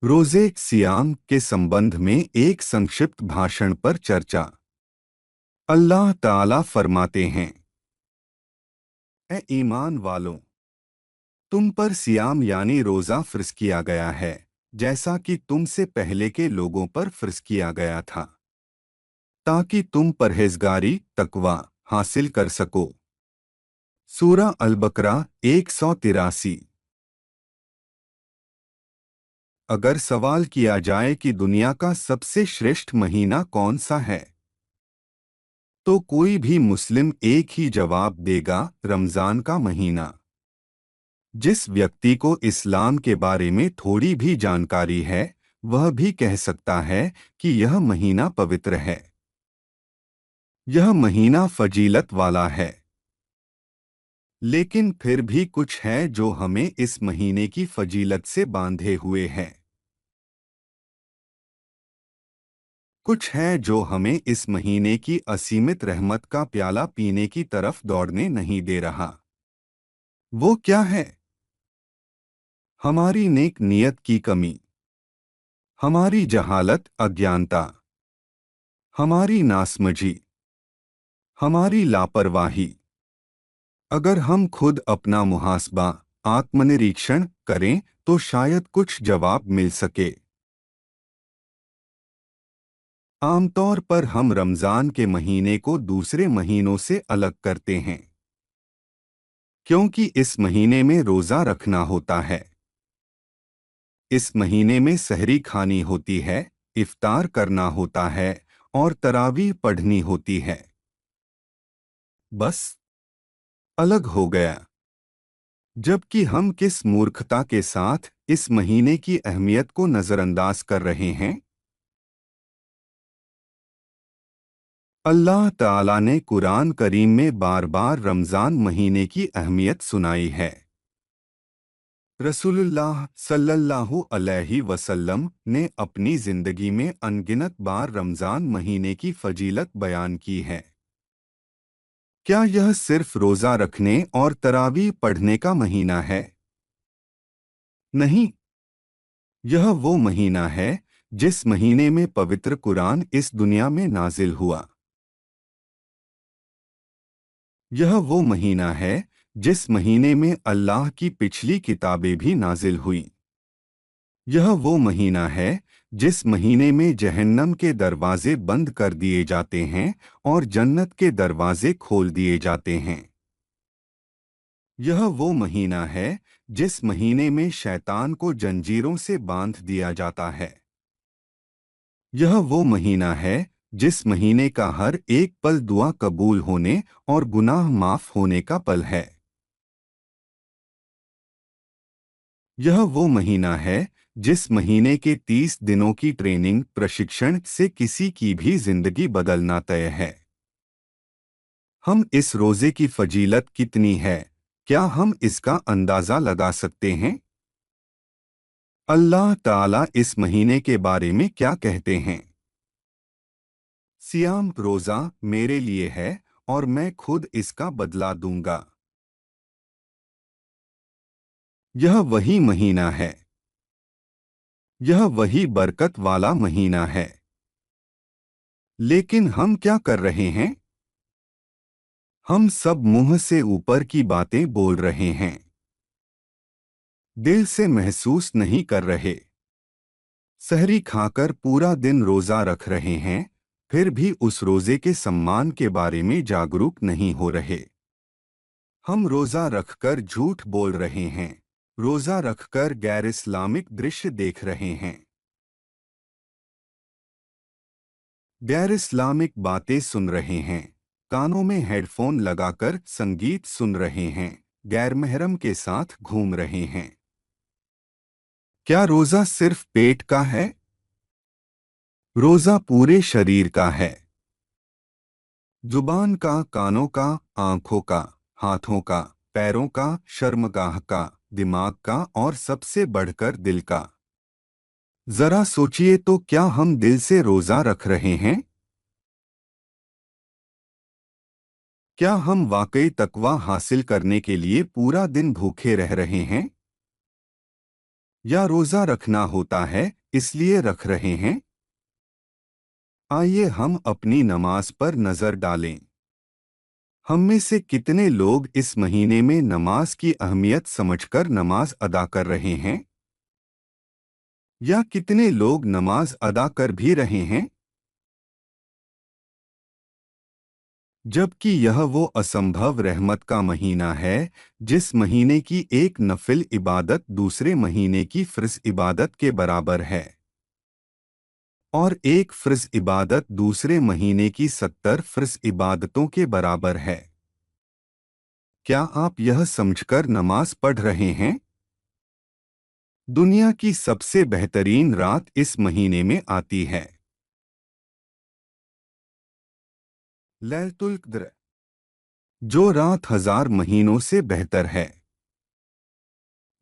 रोजे सियाम के संबंध में एक संक्षिप्त भाषण पर चर्चा। अल्लाह ताला फरमाते हैं, ए ईमान वालों, तुम पर सियाम यानी रोजा फर्ज किया गया है, जैसा कि तुमसे पहले के लोगों पर फर्ज किया गया था, ताकि तुम परहेजगारी तकवा हासिल कर सको। सूरा अल-बकरा 183। अगर सवाल किया जाए कि दुनिया का सबसे श्रेष्ठ महीना कौन सा है, तो कोई भी मुस्लिम एक ही जवाब देगा, रमजान का महीना। जिस व्यक्ति को इस्लाम के बारे में थोड़ी भी जानकारी है, वह भी कह सकता है कि यह महीना पवित्र है। यह महीना फजीलत वाला है। लेकिन फिर भी कुछ है जो हमें इस महीने की फजीलत से बांधे हुए है। कुछ है जो हमें इस महीने की असीमित रहमत का प्याला पीने की तरफ दौड़ने नहीं दे रहा। वो क्या है? हमारी नेक नियत की कमी, हमारी जहालत अज्ञानता, हमारी नासमझी, हमारी लापरवाही। अगर हम खुद अपना मुहासबा आत्मनिरीक्षण करें तो शायद कुछ जवाब मिल सके। आमतौर पर हम रमजान के महीने को दूसरे महीनों से अलग करते हैं, क्योंकि इस महीने में रोजा रखना होता है। इस महीने में सहरी खानी होती है, इफ्तार करना होता है और तरावीह पढ़नी होती है। बस अलग हो गया। जबकि हम किस मूर्खता के साथ इस महीने की अहमियत को नजरअंदाज कर रहे हैं। अल्लाह ताला ने कुरान करीम में बार बार रमजान महीने की अहमियत सुनाई है। रसूलुल्लाह सल्लल्लाहु अलैहि वसल्लम ने अपनी जिंदगी में अनगिनत बार रमजान महीने की फजीलत बयान की है। क्या यह सिर्फ रोजा रखने और तरावीह पढ़ने का महीना है? नहीं, यह वो महीना है जिस महीने में पवित्र कुरान इस दुनिया में नाजिल हुआ। यह वो महीना है जिस महीने में अल्लाह की पिछली किताबें भी नाजिल हुई। यह वो महीना है जिस महीने में जहन्नम के दरवाजे बंद कर दिए जाते हैं और जन्नत के दरवाजे खोल दिए जाते हैं। यह वो महीना है जिस महीने में शैतान को जंजीरों से बांध दिया जाता है। यह वो महीना है जिस महीने का हर एक पल दुआ कबूल होने और गुनाह माफ होने का पल है। यह वो महीना है जिस महीने के 30 दिनों की ट्रेनिंग प्रशिक्षण से किसी की भी जिंदगी बदलना तय है। हम इस रोजे की फजीलत कितनी है, क्या हम इसका अंदाजा लगा सकते हैं? अल्लाह ताला इस महीने के बारे में क्या कहते हैं? सियाम रोजा मेरे लिए है और मैं खुद इसका बदला दूंगा। यह वही महीना है। यह वही बरकत वाला महीना है। लेकिन हम क्या कर रहे हैं? हम सब मुंह से ऊपर की बातें बोल रहे हैं, दिल से महसूस नहीं कर रहे। सहरी खाकर पूरा दिन रोजा रख रहे हैं, फिर भी उस रोजे के सम्मान के बारे में जागरूक नहीं हो रहे। हम रोजा रखकर झूठ बोल रहे हैं, रोजा रखकर गैर इस्लामिक दृश्य देख रहे हैं, गैर इस्लामिक बातें सुन रहे हैं, कानों में हेडफोन लगाकर संगीत सुन रहे हैं, गैर महरम के साथ घूम रहे हैं। क्या रोजा सिर्फ पेट का है? रोजा पूरे शरीर का है। जुबान का, कानों का, आंखों का, हाथों का, पैरों का, शर्मगाह का, दिमाग का और सबसे बढ़कर दिल का। जरा सोचिए तो, क्या हम दिल से रोजा रख रहे हैं? क्या हम वाकई तकवा हासिल करने के लिए पूरा दिन भूखे रह रहे हैं? या रोजा रखना होता है इसलिए रख रहे हैं? आइए हम अपनी नमाज पर नजर डालें। हम में से कितने लोग इस महीने में नमाज की अहमियत समझकर नमाज अदा कर रहे हैं? या कितने लोग नमाज अदा कर भी रहे हैं जबकि यह वो असंभव रहमत का महीना है जिस महीने की एक नफिल इबादत दूसरे महीने की फ़र्ज़ इबादत के बराबर है और एक फ़र्ज़ इबादत दूसरे महीने की 70 फ़र्ज़ इबादतों के बराबर है। क्या आप यह समझकर नमाज पढ़ रहे हैं? दुनिया की सबसे बेहतरीन रात इस महीने में आती है, लैलतुल क़द्र, जो रात 1000 महीनों से बेहतर है,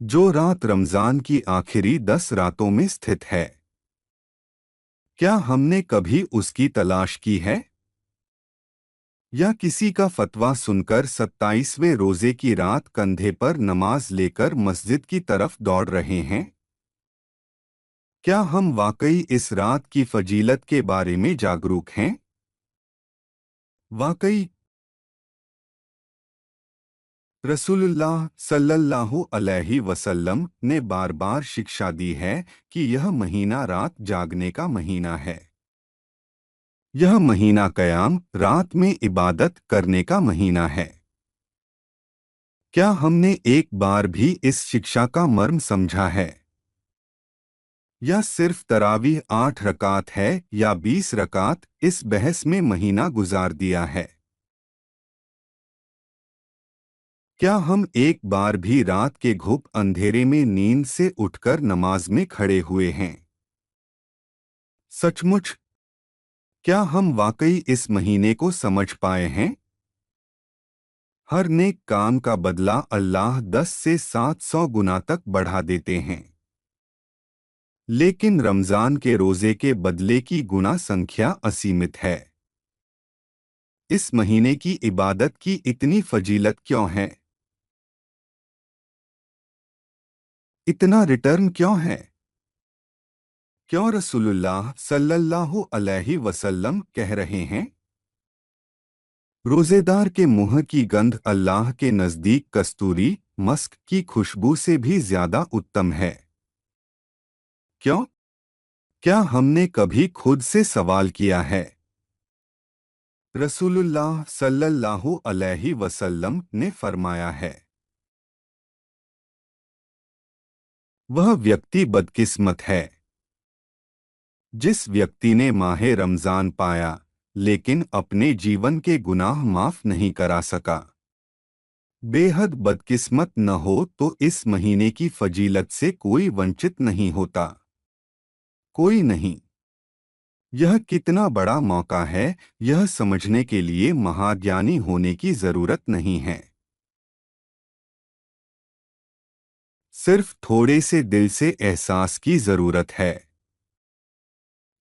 जो रात रमजान की आखिरी 10 रातों में स्थित है। क्या हमने कभी उसकी तलाश की है? या किसी का फतवा सुनकर 27वें रोजे की रात कंधे पर नमाज लेकर मस्जिद की तरफ दौड़ रहे हैं? क्या हम वाकई इस रात की फजीलत के बारे में जागरूक हैं? वाकई रसूलुल्लाह सल्लल्लाहु अलैहि वसल्लम ने बार बार शिक्षा दी है कि यह महीना रात जागने का महीना है। यह महीना क़याम रात में इबादत करने का महीना है। क्या हमने एक बार भी इस शिक्षा का मर्म समझा है? या सिर्फ तरावीह 8 रकात है या 20 रकात, इस बहस में महीना गुजार दिया है। क्या हम एक बार भी रात के घुप अंधेरे में नींद से उठकर नमाज में खड़े हुए हैं? सचमुच, क्या हम वाकई इस महीने को समझ पाए हैं? हर नेक काम का बदला अल्लाह 10 से 700 गुना तक बढ़ा देते हैं। लेकिन रमजान के रोजे के बदले की गुना संख्या असीमित है। इस महीने की इबादत की इतनी फजीलत क्यों है? इतना रिटर्न क्यों है? क्यों रसूलुल्लाह सल्लल्लाहु अलैहि वसल्लम कह रहे हैं, रोजेदार के मुंह की गंध अल्लाह के नजदीक कस्तूरी मस्क की खुशबू से भी ज्यादा उत्तम है। क्यों? क्या हमने कभी खुद से सवाल किया है? रसूलुल्लाह सल्लल्लाहु अलैहि वसल्लम ने फरमाया है, वह व्यक्ति बदकिस्मत है जिस व्यक्ति ने माहे रमजान पाया लेकिन अपने जीवन के गुनाह माफ नहीं करा सका। बेहद बदकिस्मत न हो तो इस महीने की फजीलत से कोई वंचित नहीं होता। कोई नहीं। यह कितना बड़ा मौका है, यह समझने के लिए महाज्ञानी होने की जरूरत नहीं है। सिर्फ थोड़े से दिल से एहसास की जरूरत है।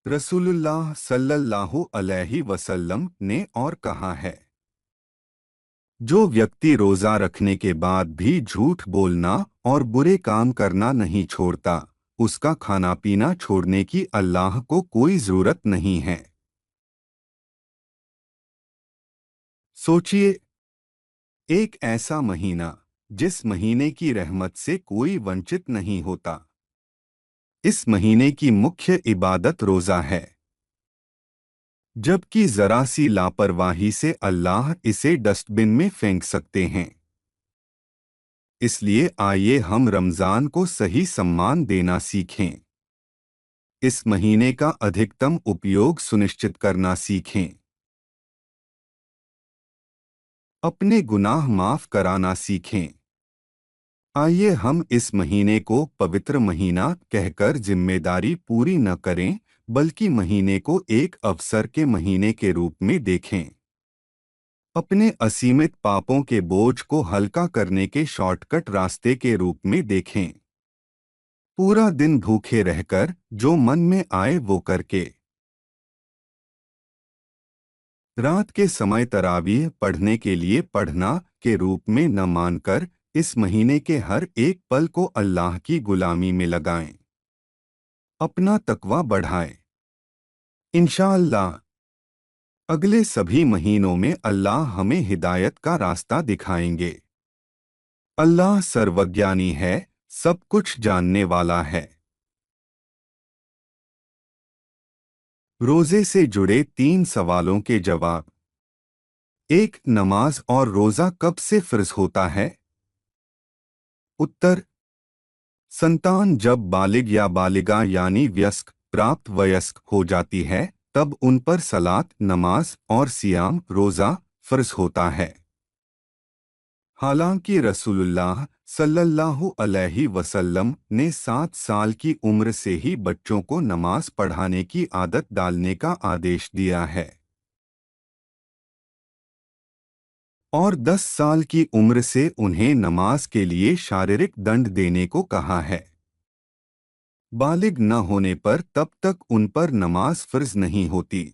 रसूलुल्लाह सल्लल्लाहु अलैहि वसल्लम ने और कहा है, जो व्यक्ति रोजा रखने के बाद भी झूठ बोलना और बुरे काम करना नहीं छोड़ता, उसका खाना पीना छोड़ने की अल्लाह को कोई जरूरत नहीं है। सोचिए, एक ऐसा महीना जिस महीने की रहमत से कोई वंचित नहीं होता। इस महीने की मुख्य इबादत रोजा है, जबकि जरा सी लापरवाही से अल्लाह इसे डस्टबिन में फेंक सकते हैं। इसलिए आइए हम रमजान को सही सम्मान देना सीखें। इस महीने का अधिकतम उपयोग सुनिश्चित करना सीखें। अपने गुनाह माफ कराना सीखें। आइए हम इस महीने को पवित्र महीना कहकर जिम्मेदारी पूरी न करें, बल्कि महीने को एक अवसर के महीने के रूप में देखें। अपने असीमित पापों के बोझ को हल्का करने के शॉर्टकट रास्ते के रूप में देखें। पूरा दिन भूखे रहकर जो मन में आए वो करके, रात के समय तरावीह पढ़ने के लिए पढ़ना के रूप में न मानकर इस महीने के हर एक पल को अल्लाह की गुलामी में लगाएं, अपना तकवा बढ़ाएं। इंशाअल्लाह अगले सभी महीनों में अल्लाह हमें हिदायत का रास्ता दिखाएंगे। अल्लाह सर्वज्ञानी है, सब कुछ जानने वाला है। रोजे से जुड़े 3 सवालों के जवाब। 1. नमाज और रोजा कब से फर्ज होता है? उत्तर: संतान जब बालिग या बालिगा यानी व्यस्क प्राप्त वयस्क हो जाती है तब उन पर सलात, नमाज और सियाम रोजा फर्ज होता है। हालांकि रसूलुल्लाह सल्लल्लाहु अलैहि वसल्लम ने 7 साल की उम्र से ही बच्चों को नमाज पढ़ाने की आदत डालने का आदेश दिया है और 10 साल की उम्र से उन्हें नमाज के लिए शारीरिक दंड देने को कहा है। बालिग न होने पर तब तक उन पर नमाज फर्ज नहीं होती,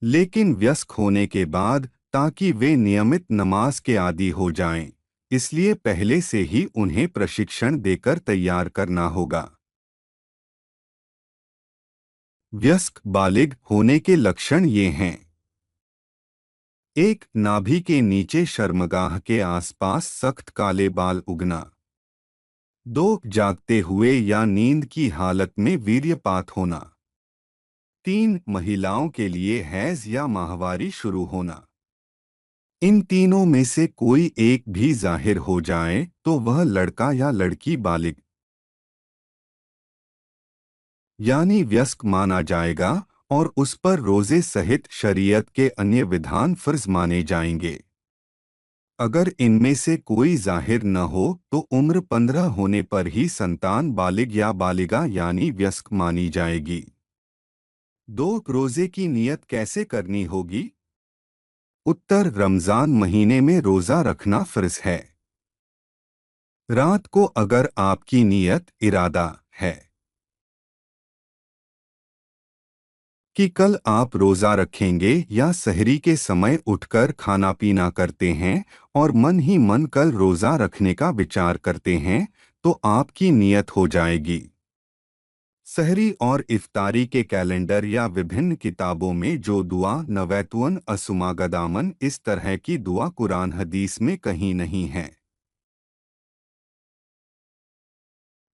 लेकिन व्यस्क होने के बाद ताकि वे नियमित नमाज के आदी हो जाएं, इसलिए पहले से ही उन्हें प्रशिक्षण देकर तैयार करना होगा। व्यस्क बालिग होने के लक्षण ये हैं: 1. नाभि के नीचे शर्मगाह के आसपास सख्त काले बाल उगना। 2. जागते हुए या नींद की हालत में वीर्यपात होना। 3. महिलाओं के लिए हैज या माहवारी शुरू होना। इन तीनों में से कोई एक भी जाहिर हो जाए तो वह लड़का या लड़की बालिग यानी व्यस्क माना जाएगा और उस पर रोजे सहित शरीयत के अन्य विधान फर्ज माने जाएंगे। अगर इनमें से कोई जाहिर न हो तो उम्र 15 होने पर ही संतान बालिग या बालिगा यानी व्यस्क मानी जाएगी। 2. रोजे की नियत कैसे करनी होगी? उत्तर: रमजान महीने में रोजा रखना फर्ज है। रात को अगर आपकी नियत इरादा है कि कल आप रोजा रखेंगे या सहरी के समय उठकर खाना पीना करते हैं और मन ही मन कल रोजा रखने का विचार करते हैं तो आपकी नियत हो जाएगी। सहरी और इफ्तारी के कैलेंडर या विभिन्न किताबों में जो दुआ नवैतुअन असुमागदामन इस तरह की दुआ कुरान हदीस में कहीं नहीं है।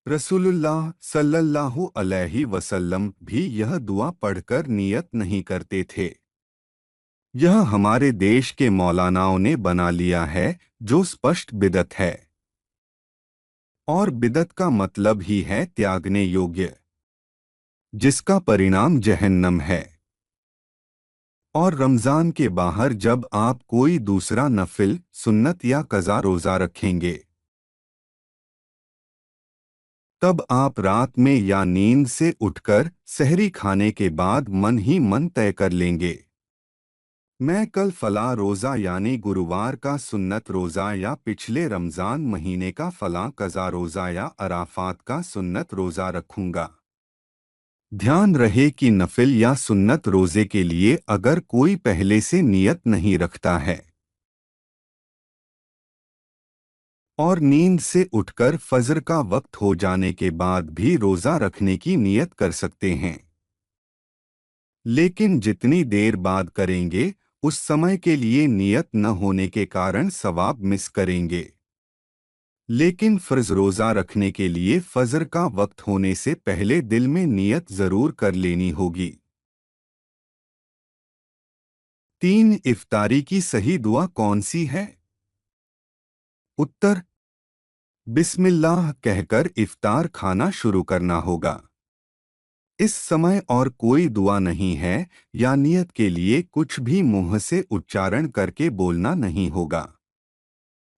रसूलुल्लाह सल्लल्लाहु अलैहि वसल्लम भी यह दुआ पढ़कर नियत नहीं करते थे। यह हमारे देश के मौलानाओं ने बना लिया है जो स्पष्ट बिदअत है और बिदअत का मतलब ही है त्यागने योग्य, जिसका परिणाम जहन्नम है। और रमजान के बाहर जब आप कोई दूसरा नफिल, सुन्नत या कज़ा रोजा रखेंगे तब आप रात में या नींद से उठकर सहरी खाने के बाद मन ही मन तय कर लेंगे, मैं कल फला रोज़ा यानी गुरुवार का सुन्नत रोज़ा या पिछले रमज़ान महीने का फला कज़ा रोज़ा या अराफात का सुन्नत रोज़ा रखूंगा। ध्यान रहे कि नफिल या सुन्नत रोज़े के लिए अगर कोई पहले से नियत नहीं रखता है और नींद से उठकर फजर का वक्त हो जाने के बाद भी रोज़ा रखने की नियत कर सकते हैं, लेकिन जितनी देर बाद करेंगे उस समय के लिए नियत न होने के कारण सवाब मिस करेंगे। लेकिन फर्ज रोज़ा रखने के लिए फजर का वक्त होने से पहले दिल में नियत जरूर कर लेनी होगी। 3. इफ्तारी की सही दुआ कौन सी है? उत्तर: बिस्मिल्लाह कहकर इफ्तार खाना शुरू करना होगा। इस समय और कोई दुआ नहीं है या नियत के लिए कुछ भी मुंह से उच्चारण करके बोलना नहीं होगा।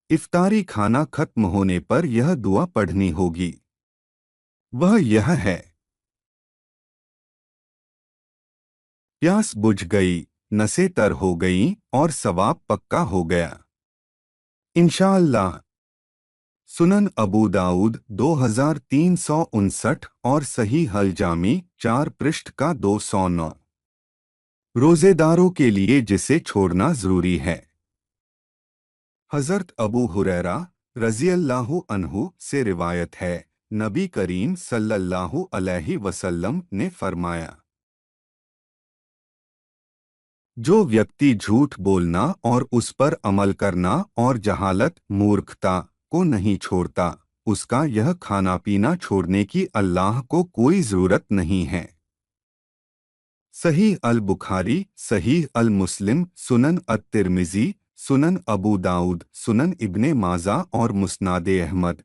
इफ्तारी खाना खत्म होने पर यह दुआ पढ़नी होगी। वह यह है: प्यास बुझ गई, नसें तर हो गईं और सवाब पक्का हो गया। इंशाअल्लाह। सुनन अबू दाऊद 2359 और सही हल जामी 4 पृष्ठ का 209। रोजेदारों के लिए जिसे छोड़ना जरूरी है। हज़रत अबू हुरैरा रज़ियल्लाहु अन्हु से रिवायत है, नबी करीम सल्लल्लाहु अलैहि वसल्लम ने फरमाया, जो व्यक्ति झूठ बोलना और उस पर अमल करना और जहालत मूर्खता को नहीं छोड़ता, उसका यह खाना पीना छोड़ने की अल्लाह को कोई ज़रूरत नहीं है। सहीह अल बुखारी, सहीह अल मुस्लिम, सुनन अत तिर्मिज़ी, सुनन अबू दाऊद, सुनन इब्ने माजा और मुस्नादे अहमद।